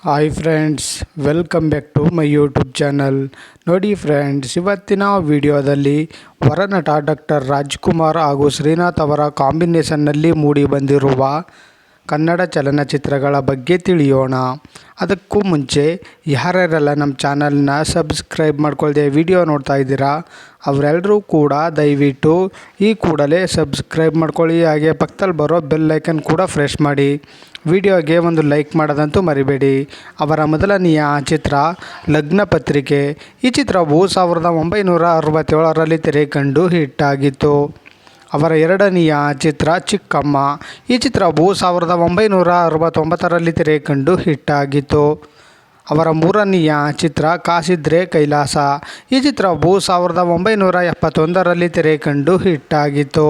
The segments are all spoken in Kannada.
Hi friends, welcome back to my YouTube channel. ನೋಡಿ ಫ್ರೆಂಡ್ಸ್, ಇವತ್ತಿನ ವಿಡಿಯೋದಲ್ಲಿ ವರನಟ ಡಾಕ್ಟರ್ ರಾಜ್ಕುಮಾರ್ ಹಾಗೂ ಶ್ರೀನಾಥ್ ಅವರ ಕಾಂಬಿನೇಷನ್ನಲ್ಲಿ ಮೂಡಿ ಬಂದಿರುವ ಕನ್ನಡ ಚಲನಚಿತ್ರಗಳ ಬಗ್ಗೆ ತಿಳಿಯೋಣ. ಅದಕ್ಕೂ ಮುಂಚೆ ಯಾರ್ಯಾರೆಲ್ಲ ನಮ್ಮ ಚಾನಲ್ನ ಸಬ್ಸ್ಕ್ರೈಬ್ ಮಾಡ್ಕೊಳ್ದೆ ವಿಡಿಯೋ ನೋಡ್ತಾ ಇದ್ದೀರಾ ಅವರೆಲ್ಲರೂ ಕೂಡ ದಯವಿಟ್ಟು ಈ ಕೂಡಲೇ ಸಬ್ಸ್ಕ್ರೈಬ್ ಮಾಡ್ಕೊಳ್ಳಿ. ಹಾಗೆ ಪಕ್ಕದಲ್ಲಿ ಬರೋ ಬೆಲ್ ಐಕನ್ ಕೂಡ ಪ್ರೆಸ್ ಮಾಡಿ. ವಿಡಿಯೋಗೆ ಒಂದು ಲೈಕ್ ಮಾಡೋದಂತೂ ಮರಿಬೇಡಿ. ಅವರ ಮೊದಲನೆಯ ಚಿತ್ರ ಲಗ್ನ ಪತ್ರಿಕೆ. ಈ ಚಿತ್ರವು 1967ರಲ್ಲಿ ತೆರೆ ಕಂಡು ಹಿಟ್ ಆಗಿತ್ತು. ಅವರ ಎರಡನೆಯ ಚಿತ್ರ ಚಿಕ್ಕಮ್ಮ. ಈ ಚಿತ್ರವು 1969ರಲ್ಲಿ ತೆರೆ ಕಂಡು ಹಿಟ್ ಆಗಿತ್ತು. ಅವರ ಮೂರನೆಯ ಚಿತ್ರ ಕಾಸಿದ್ರೆ ಕೈಲಾಸ. ಈ ಚಿತ್ರವು 1971ರಲ್ಲಿ ತೆರೆ ಕಂಡು ಹಿಟ್ ಆಗಿತ್ತು.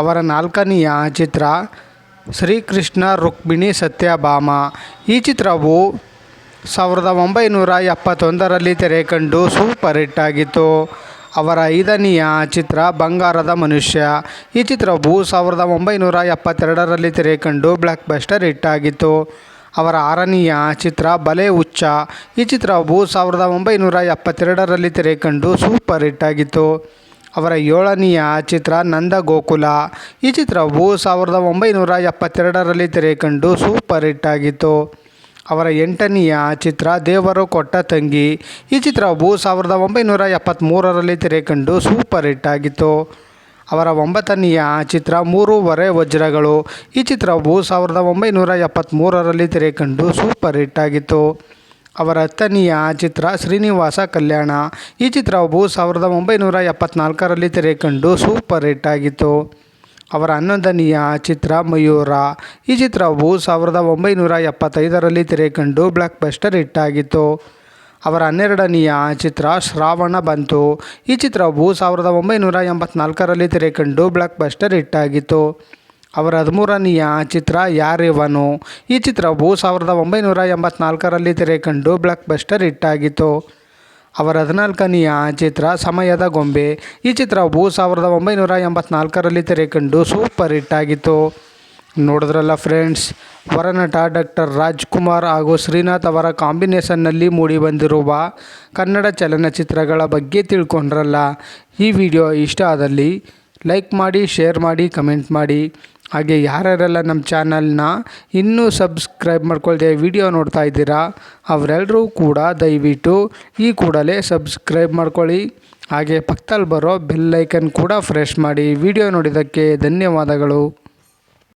ಅವರ ನಾಲ್ಕನೆಯ ಚಿತ್ರ ಶ್ರೀಕೃಷ್ಣ ರುಕ್ಮಿಣಿ ಸತ್ಯಭಾಮ. ಈ ಚಿತ್ರವು 1971ರಲ್ಲಿ ತೆರೆ ಕಂಡು ಸೂಪರ್ ಹಿಟ್ ಆಗಿತ್ತು. ಅವರ ಐದನೆಯ ಚಿತ್ರ ಬಂಗಾರದ ಮನುಷ್ಯ. ಈ ಚಿತ್ರವು 1972ರಲ್ಲಿ ತೆರೆ ಕಂಡು ಬ್ಲಾಕ್ ಬಸ್ಟರ್ ಹಿಟ್ ಆಗಿತ್ತು. ಅವರ ಆರನೆಯ ಚಿತ್ರ ಬಲೆ ಹುಚ್ಚ. ಈ ಚಿತ್ರವು 1972ರಲ್ಲಿ ತೆರೆ ಕಂಡು ಸೂಪರ್ ಹಿಟ್ ಆಗಿತ್ತು. ಅವರ ಏಳನೆಯ ಚಿತ್ರ ನಂದ ಗೋಕುಲ. ಈ ಚಿತ್ರವು 1972ರಲ್ಲಿ ತೆರೆ ಕಂಡು ಸೂಪರ್ ಹಿಟ್ ಆಗಿತ್ತು. ಅವರ ಎಂಟನೆಯ ಚಿತ್ರ ದೇವರು ಕೊಟ್ಟ ತಂಗಿ. ಈ ಚಿತ್ರವು 1973ರಲ್ಲಿ ತೆರೆ ಕಂಡು ಸೂಪರ್ ಹಿಟ್ ಆಗಿತ್ತು. ಅವರ ಒಂಬತ್ತನೆಯ ಚಿತ್ರ ಮೂರೂವರೆ ವಜ್ರಗಳು. ಈ ಚಿತ್ರವು 1973ರಲ್ಲಿ ತೆರೆ ಕಂಡು ಸೂಪರ್ ಹಿಟ್ ಆಗಿತ್ತು. ಅವರ ಹತ್ತನೆಯ ಚಿತ್ರ ಶ್ರೀನಿವಾಸ ಕಲ್ಯಾಣ. ಈ ಚಿತ್ರವು 1974ರಲ್ಲಿ ತೆರೆ ಕಂಡು ಸೂಪರ್ ಹಿಟ್ ಆಗಿತ್ತು. ಅವರ 11ನೆಯ ಚಿತ್ರ ಮಯೂರ. ಈ ಚಿತ್ರವು 1975ರಲ್ಲಿ ತೆರೆ ಕಂಡು ಬ್ಲಾಕ್ ಬಸ್ಟರ್ ಹಿಟ್ ಆಗಿತ್ತು. ಅವರ 12ನೆಯ ಚಿತ್ರ ಶ್ರಾವಣ ಬಂತು. ಈ ಚಿತ್ರವು 1984ರಲ್ಲಿ ತೆರೆ ಕಂಡು ಬ್ಲಾಕ್ ಬಸ್ಟರ್ ಹಿಟ್ ಆಗಿತ್ತು. ಅವರ 13ನೆಯ ಚಿತ್ರ ಯಾರಿವನು. ಈ ಚಿತ್ರವು 1984ರಲ್ಲಿ ತೆರೆ ಕಂಡು ಬ್ಲಾಕ್ ಬಸ್ಟರ್ ಹಿಟ್ ಆಗಿತ್ತು. ಅವರ 14ನೆಯ ಚಿತ್ರ ಸಮಯದ ಗೊಂಬೆ. ಈ ಚಿತ್ರವು 1984ರಲ್ಲಿ ತೆರೆ ಕಂಡು ಸೂಪರ್ ಹಿಟ್ ಆಗಿತ್ತು. ನೋಡಿದ್ರಲ್ಲ ಫ್ರೆಂಡ್ಸ್, ವರನಟ ಡಾಕ್ಟರ್ ರಾಜ್ಕುಮಾರ್ ಹಾಗೂ ಶ್ರೀನಾಥ್ ಅವರ ಕಾಂಬಿನೇಷನ್ನಲ್ಲಿ ಮೂಡಿಬಂದಿರುವ ಕನ್ನಡ ಚಲನಚಿತ್ರಗಳ ಬಗ್ಗೆ ತಿಳ್ಕೊಂಡ್ರಲ್ಲ. ಈ ವಿಡಿಯೋ ಇಷ್ಟ ಆದಲ್ಲಿ ಲೈಕ್ ಮಾಡಿ, ಶೇರ್ ಮಾಡಿ, ಕಮೆಂಟ್ ಮಾಡಿ. ಹಾಗೆ ಯಾರ್ಯಾರೆಲ್ಲ ನಮ್ಮ ಚಾನಲ್ನ ಇನ್ನೂ ಸಬ್ಸ್ಕ್ರೈಬ್ ಮಾಡ್ಕೊಳ್ದೆ ವಿಡಿಯೋ ನೋಡ್ತಾ ಇದ್ದೀರಾ ಅವರೆಲ್ಲರೂ ಕೂಡ ದಯವಿಟ್ಟು ಈ ಕೂಡಲೇ ಸಬ್ಸ್ಕ್ರೈಬ್ ಮಾಡ್ಕೊಳ್ಳಿ. ಹಾಗೆ ಪಕ್ಕದಲ್ಲಿ ಬರೋ ಬೆಲ್ ಐಕನ್ ಕೂಡ ಪ್ರೆಸ್ ಮಾಡಿ. ವಿಡಿಯೋ ನೋಡಿದ್ದಕ್ಕೆ ಧನ್ಯವಾದಗಳು.